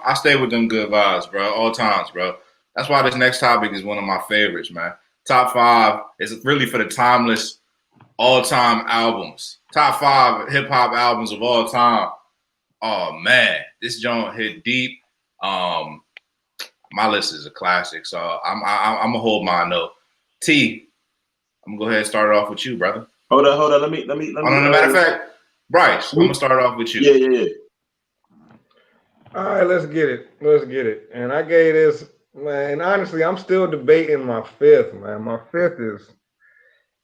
I stay with them good vibes, bro, all times, bro. That's why this next topic is one of my favorites, man. Top five is really for the timeless, all-time albums. Top five hip hop albums of all time. Oh man, this joint hit deep. Um, my list is a classic, so I'm gonna hold mine though. T, I'm gonna go ahead and start it off with you, brother. Hold on. Let me. Oh, no, matter of fact, Bryce, I'm gonna start it off with you. Yeah. All right, let's get it. And I gave this, man, honestly, I'm still debating my fifth, man. My fifth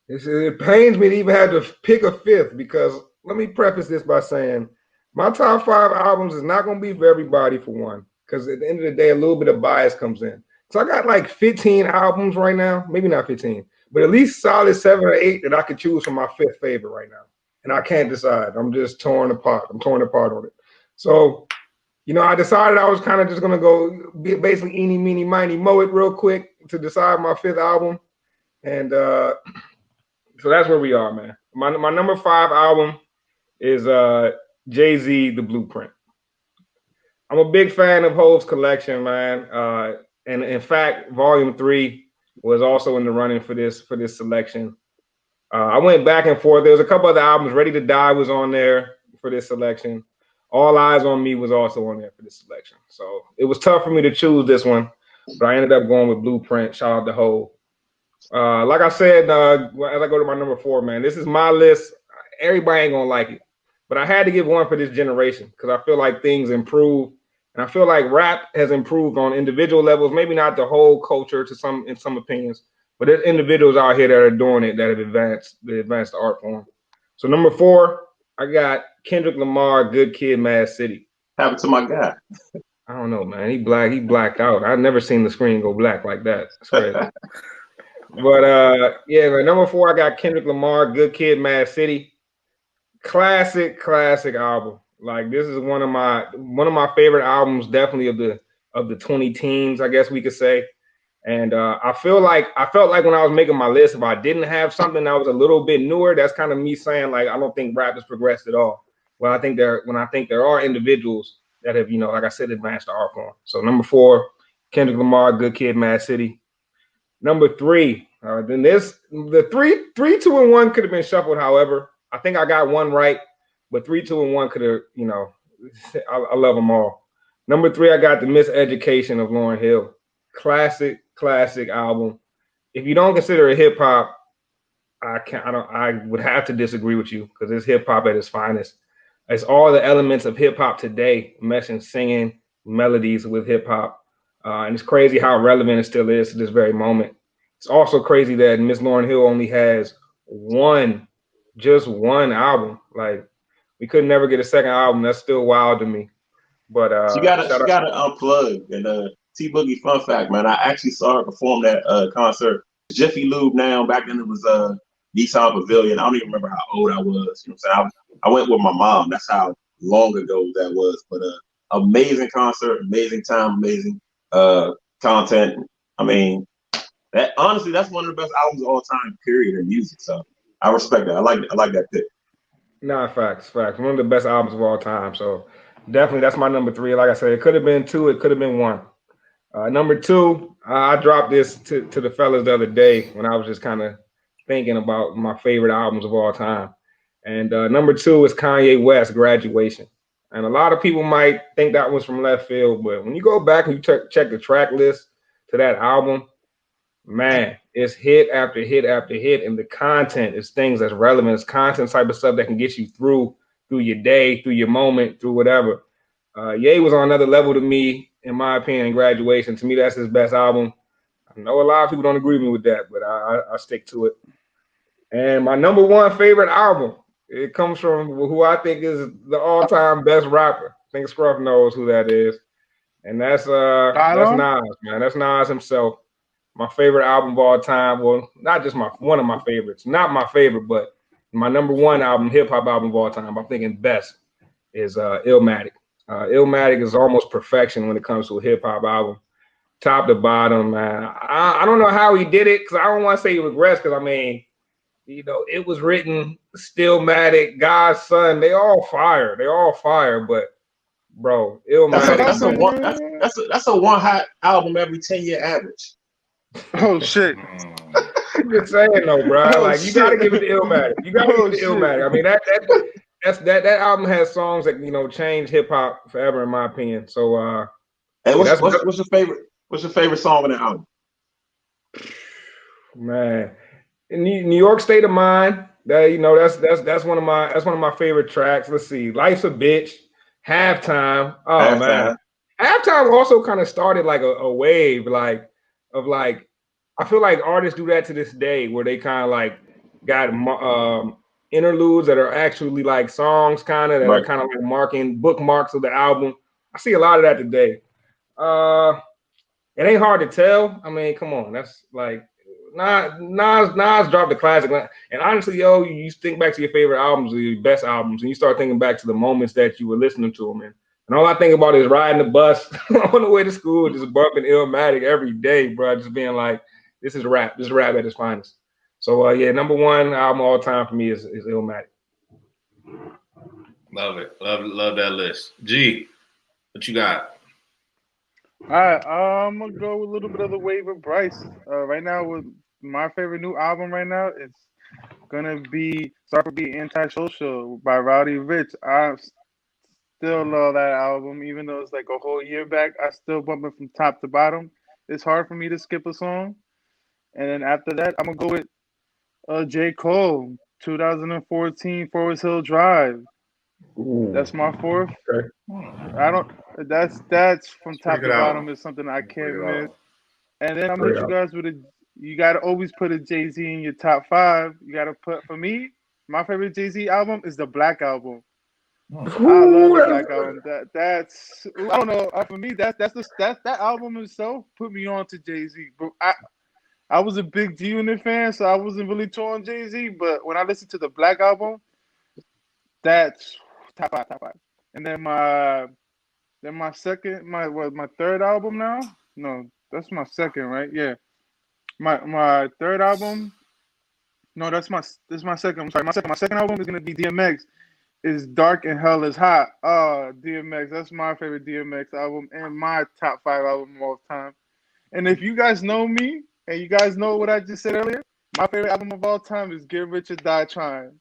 it pains me to even have to pick a fifth because let me preface this by saying my top five albums is not going to be for everybody for one, because at the end of the day, a little bit of bias comes in. So I got like 15 albums right now, maybe not 15, but at least solid 7 or 8 that I could choose for my fifth favorite right now. And I can't decide. I'm just torn apart. I'm torn apart on it. So I decided I was kind of just going to go basically eeny, meeny, miny, moe it real quick to decide my fifth album. And so that's where we are, man. My number 5 album is Jay-Z, The Blueprint. I'm a big fan of Hov's collection, man. And in fact, Volume 3 was also in the running for this selection. I went back and forth. There was a couple other albums. Ready to Die was on there for this selection. All Eyes on Me was also on there for this selection. So it was tough for me to choose this one, but I ended up going with Blueprint. Shout out to Hov. Like I said, as I go to my number 4, man, this is my list. Everybody ain't gonna like it, but I had to give one for this generation because I feel like things improve, and I feel like rap has improved on individual levels. Maybe not the whole culture in some opinions, but there's individuals out here that are doing it that have advanced the art form. So number 4, I got Kendrick Lamar, Good Kid, Mad City. Happened to my guy. I don't know, man. He blacked out. I've never seen the screen go black like that. That's crazy. But yeah, man, number 4, I got Kendrick Lamar, Good Kid, Mad City. Classic album. Like this is one of my favorite albums, definitely of the 20 teens, I guess we could say. And I felt like when I was making my list, if I didn't have something that was a little bit newer, that's kind of me saying like I don't think rap has progressed at all. When I think there are individuals that have, like I said, advanced the art form. So number 4, Kendrick Lamar, Good Kid, Mad City. Number 3, then the 3, 2, and 1 could have been shuffled. However, I think I got one right, but 3, 2, and 1 could have, I love them all. Number 3, I got The Miseducation of Lauryn Hill. Classic album. If you don't consider it hip hop, I would have to disagree with you because it's hip hop at its finest. It's all the elements of hip hop today, meshing singing, melodies with hip hop. And it's crazy how relevant it still is to this very moment. It's also crazy that Miss Lauryn Hill only has just one album. Like we could never get a second album. That's still wild to me. But she gotta unplug. And T Boogie, fun fact, man, I actually saw her perform that concert. Jiffy Lube now. Back then it was Nissan Pavilion. I don't even remember how old I was. You know what I'm saying? I went with my mom. That's how long ago that was. But amazing concert, amazing time, amazing content. I mean, honestly, that's one of the best albums of all time, period, in music. So I respect that. I like that pick. Nah, facts. One of the best albums of all time. So definitely that's my number 3. Like I said, it could have been 2, it could have been 1. Number 2, I dropped this to the fellas the other day when I was just kind of thinking about my favorite albums of all time. And number 2 is Kanye West, Graduation. And a lot of people might think that was from left field, but when you go back and you check the track list to that album, man, it's hit after hit after hit. And the content is things that's relevant. It's content type of stuff that can get you through your day, through your moment, through whatever. Ye was on another level to me, in my opinion, in Graduation. To me, that's his best album. I know a lot of people don't agree with me with that, but I stick to it. And my number 1 favorite album, it comes from who I think is the all-time best rapper. I think Scruff knows who that is. And that's Nas, man. That's Nas himself. My favorite album of all time. Well, not just one of my favorites. Not my favorite, but my number 1 album, hip-hop album of all time. I'm thinking best is Illmatic. Illmatic is almost perfection when it comes to a hip-hop album. Top to bottom, man. I don't know how he did it because I don't want to say he regrets because, I mean, it was written, Stillmatic, God's Son. They all fire. But bro. That's Illmatic. that's a one hot album every 10-year average. Oh shit. I'm just saying though, bro. Oh Like you gotta shit. give it to Illmatic. You gotta Oh give it to shit. Illmatic. I mean that album has songs that change hip hop forever in my opinion. So Hey, yeah, what's your favorite? What's your favorite song on that album? man. In New York State of Mind. That's one of my favorite tracks. Let's see. Life's a Bitch. Halftime. Oh man. Halftime. Halftime also kind of started like a wave of I feel like artists do that to this day where they kind of like got interludes that are actually like songs kind of that are Right. kind of like marking bookmarks of the album. I see a lot of that today. It ain't hard to tell. I mean, come on, that's like Nas dropped the classic. And honestly, yo, you think back to your favorite albums or your best albums, and you start thinking back to the moments that you were listening to them in. And all I think about is riding the bus on the way to school, just bumping Illmatic every day, bro. Just being like, this is rap. This is rap at its finest. So yeah, number one album all time for me is Illmatic. Love it. Love that list. G, what you got? All right, I'm gonna go with a little bit of the wave of Bryce. Right now, with my favorite new album right now, it's gonna be "Sorry for Being Antisocial" by Rowdy Rich. I still love that album, even though it's like a whole year back. I still bump it from top to bottom. It's hard for me to skip a song. And then after that, I'm gonna go with J. Cole, 2014 Forest Hill Drive. Ooh, That's my fourth. okay. I don't. That's from Pretty top good to album. bottom is something I Pretty can't good miss. album. And then I'm gonna Great hit you album. guys with a. You gotta always put a Jay-Z in your top 5. You gotta put, for me, my favorite Jay-Z album is the Black Album. I love the Black Album. That's I don't know. For me, that album itself put me on to Jay-Z. But I was a big G-Unit fan, so I wasn't really torn Jay-Z. But when I listened to the Black Album, that's top 5, top 5. And then my third album now? No, that's my second, right? Yeah. My third album. No, this is my second. I'm sorry. My second album is gonna be DMX. Is Dark and Hell is Hot. Oh, DMX. That's my favorite DMX album and my top 5 album of all time. And if you guys know me and you guys know what I just said earlier, my favorite album of all time is Get Rich or Die Trying.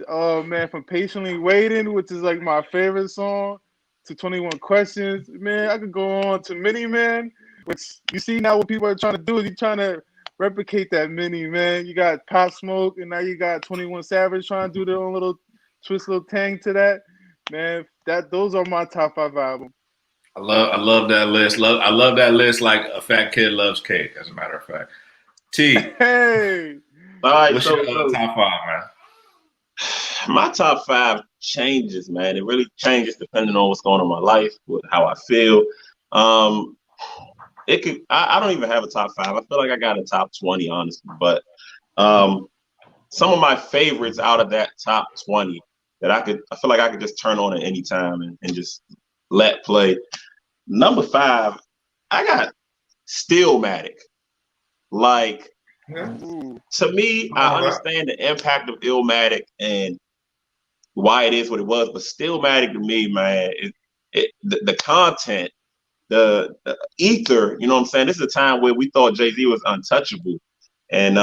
Oh man, from Patiently Waiting, which is like my favorite song, to 21 Questions. Man, I could go on to Mini Man, which you see now what people are trying to do is you're trying to replicate that Mini Man. You got Pop Smoke and now you got 21 Savage trying to do their own little twist, little tang to that. Man, those are my top 5 albums. I love that list. I love that list like a fat kid loves cake, as a matter of fact. T, Hey. All right, what's your top 5, man? My top 5 changes, man. It really changes depending on what's going on in my life, how I feel. It could. I don't even have a top 5. I feel like I got a top 20, honestly. But some of my favorites out of that top 20 that I feel like I could just turn on at any time and just let play. Number 5, I got Stillmatic. Like, to me, I understand the impact of Illmatic and why it is what it was, but Stillmatic to me, man, the content, the ether, you know what I'm saying? This is a time where we thought Jay-Z was untouchable. And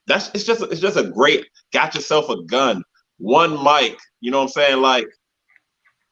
it's just a great, got yourself a gun, one mic, you know what I'm saying? Like,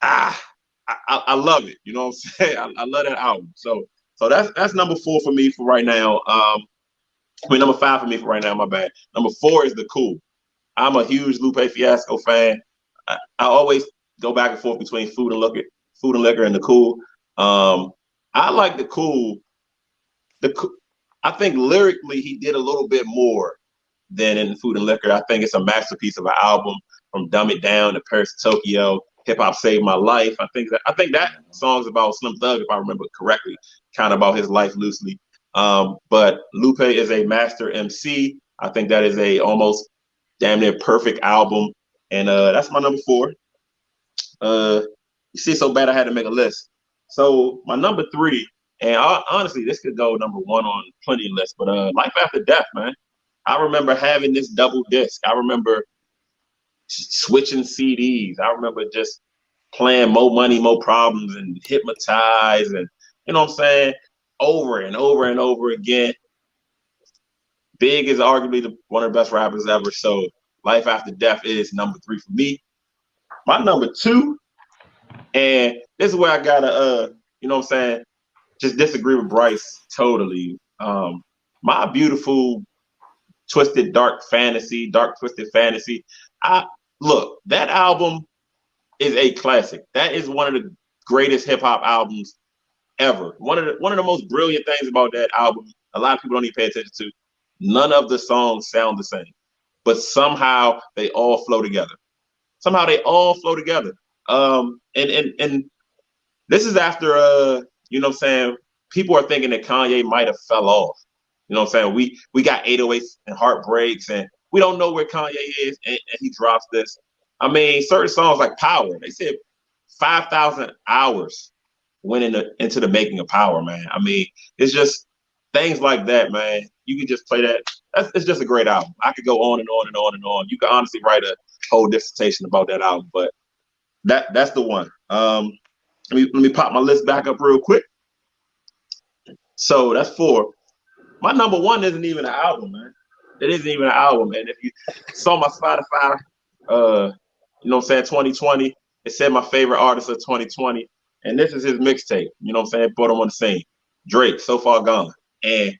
I love it, you know what I'm saying? I love that album. So that's number 4 for me for right now. Number 5 for me for right now, my bad. Number 4 is The Cool. I'm a huge Lupe Fiasco fan. I always go back and forth between Food and Liquor and The Cool. I like The Cool. I think lyrically he did a little bit more than in Food and Liquor. I think it's a masterpiece of an album, from Dumb It Down to Paris to Tokyo. Hip Hop Saved My Life. I think that song's about Slim Thug, if I remember correctly, kind of about his life loosely. But Lupe is a master MC. I think that is a almost damn near perfect album, and that's my number 4. You see, so bad I had to make a list. So my number 3, and honestly, this could go number 1 on plenty of lists, but Life After Death, man. I remember having this double disc. I remember switching CDs. I remember just playing More Money, More Problems and Hypnotize and, you know what I'm saying, over and over and over again. Big is arguably one of the best rappers ever. So Life After Death is number 3 for me. My number 2, and this is where I gotta, you know what I'm saying, just disagree with Bryce totally. My Beautiful Twisted Dark Twisted Fantasy. Look, that album is a classic. That is one of the greatest hip hop albums ever. One of the most brilliant things about that album, a lot of people don't even pay attention to. None of the songs sound the same, but somehow they all flow together. And this is after you know what I'm saying, people are thinking that Kanye might have fell off. You know what I'm saying? We got 808s and Heartbreaks, and we don't know where Kanye is, and he drops this. I mean, certain songs like Power, they said 5,000 hours went into the making of Power, man. I mean, it's just things like that, man. You can just play that. It's just a great album. I could go on and on and on and on. You could honestly write a whole dissertation about that album, but that's the one. Let me pop my list back up real quick. So that's 4. My number 1 isn't even an album, man. It isn't even an album, man. If you saw my Spotify, you know what I'm saying, 2020, it said my favorite artist of 2020, and this is his mixtape. You know what I'm saying? Put him on the scene. Drake, So Far Gone. And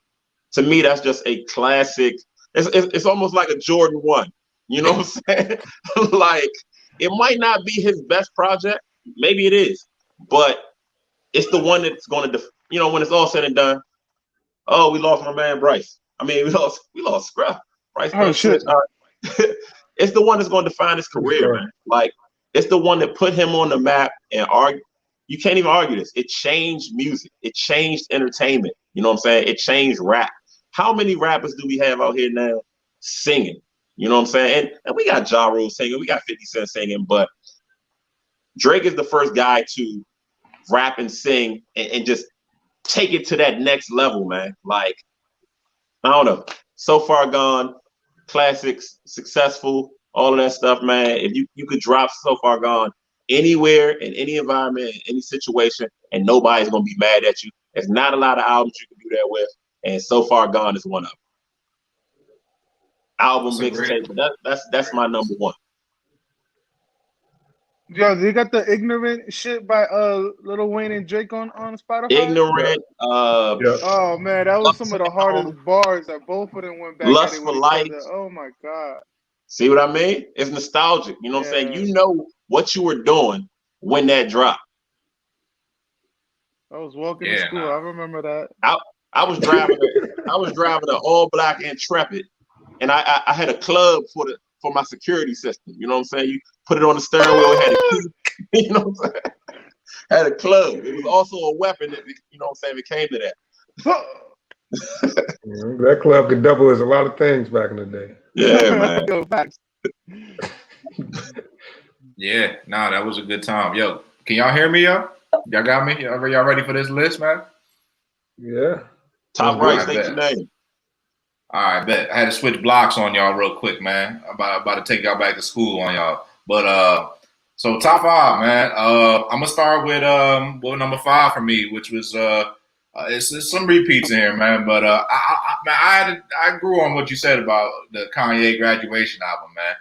to me, that's just a classic. It's almost like a Jordan 1. You know what I'm saying? Like, it might not be his best project. Maybe it is. But it's the one that's going to, you know, when it's all said and done, oh, we lost my man Bryce. I mean, we lost Scruff. Bryce. Oh shit! It's the one that's going to define his career, man. Like, it's the one that put him on the map and argue. You can't even argue this. It changed music. It changed entertainment. You know what I'm saying? It changed rap. How many rappers do we have out here now singing? You know what I'm saying? And we got Ja Rule singing. We got 50 Cent singing. But Drake is the first guy to rap and sing and just take it to that next level, man. Like, I don't know. So Far Gone, classics, successful, all of that stuff, man. If you could drop So Far Gone anywhere, in any environment, in any situation, and nobody's gonna be mad at you. There's not a lot of albums you can do that with, and So Far Gone is one of them. Album mixtape, but that's my number 1. Yo, they got the Ignorant shit by Lil Wayne and Drake on Spotify. Ignorant. Oh man, that was some of the hardest bars that both of them went back Lust at it for with Life. each other. Oh my god. See what I mean? It's nostalgic. You know what I'm saying? You know what you were doing when that dropped. I was walking to school. I remember that. I was driving an all black Intrepid, and I had a club for my security system. You know what I'm saying? You put it on the steering wheel, it had a key, you know what I'm saying? Had a club. It was also a weapon, you know what I'm saying, if it came to that. That club could double as a lot of things back in the day. Yeah, man. Yeah, nah, that was a good time. Yo, can y'all hear me, yo? Y'all got me? Y'all ready for this list, man? Yeah. Top right, state your name. All right, bet. I had to switch blocks on y'all real quick, man. I'm about to take y'all back to school on y'all. But so top 5, man. I'm gonna start with number 5 for me, which was it's some repeats in here, man. But I grew on what you said about the Kanye Graduation album, man.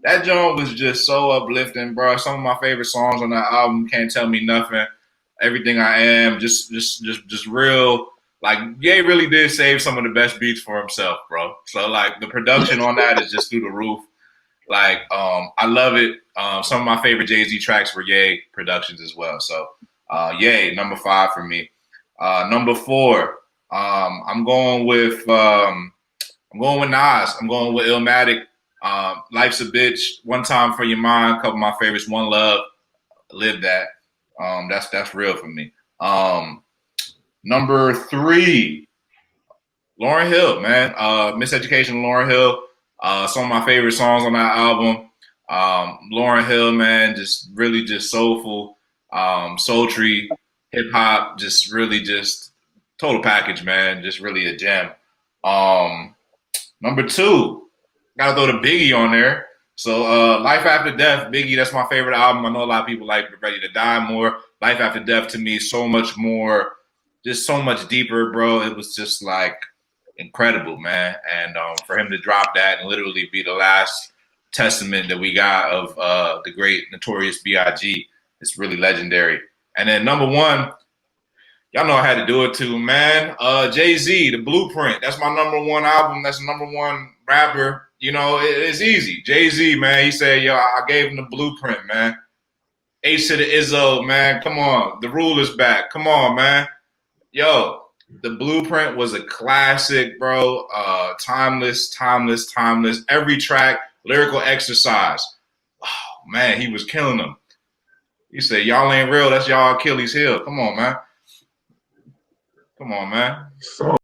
That joint was just so uplifting, bro. Some of my favorite songs on that album, Can't Tell Me Nothing, Everything I Am, just real. Like, Ye really did save some of the best beats for himself, bro. So, like, the production on that is just through the roof. Like, I love it. Some of my favorite Jay-Z tracks were Ye productions as well. So, Ye, number 5 for me. Number 4, I'm going with Nas. I'm going with Illmatic. Life's a Bitch, One Time for Your Mind, a couple of my favorites, One Love, Live That. That's real for me. Number 3, Lauryn Hill, man. Miseducation, Lauryn Hill. Some of my favorite songs on that album. Lauryn Hill, man, just really just soulful, sultry, hip hop, just really just total package, man. Just really a gem. Number 2, gotta throw the Biggie on there. So Life After Death, Biggie, that's my favorite album. I know a lot of people like Ready to Die more. Life After Death to me is so much more, just so much deeper, bro. It was just like incredible, man. And for him to drop that and literally be the last testament that we got of the great Notorious B.I.G., it's really legendary. And then number one, y'all know I had to do it too, man. Jay-Z, The Blueprint. That's my number one album. That's the number one rapper. You know, it's easy. Jay-Z, man, he said, yo, I gave him the blueprint, man. H to the Izzo, man. Come on. The rule is back. Come on, man. Yo, The Blueprint was a classic, bro. Timeless, timeless, timeless. Every track, lyrical exercise. Oh, man, he was killing them. He said, y'all ain't real. That's y'all Achilles heel. Come on, man. Come on, man. So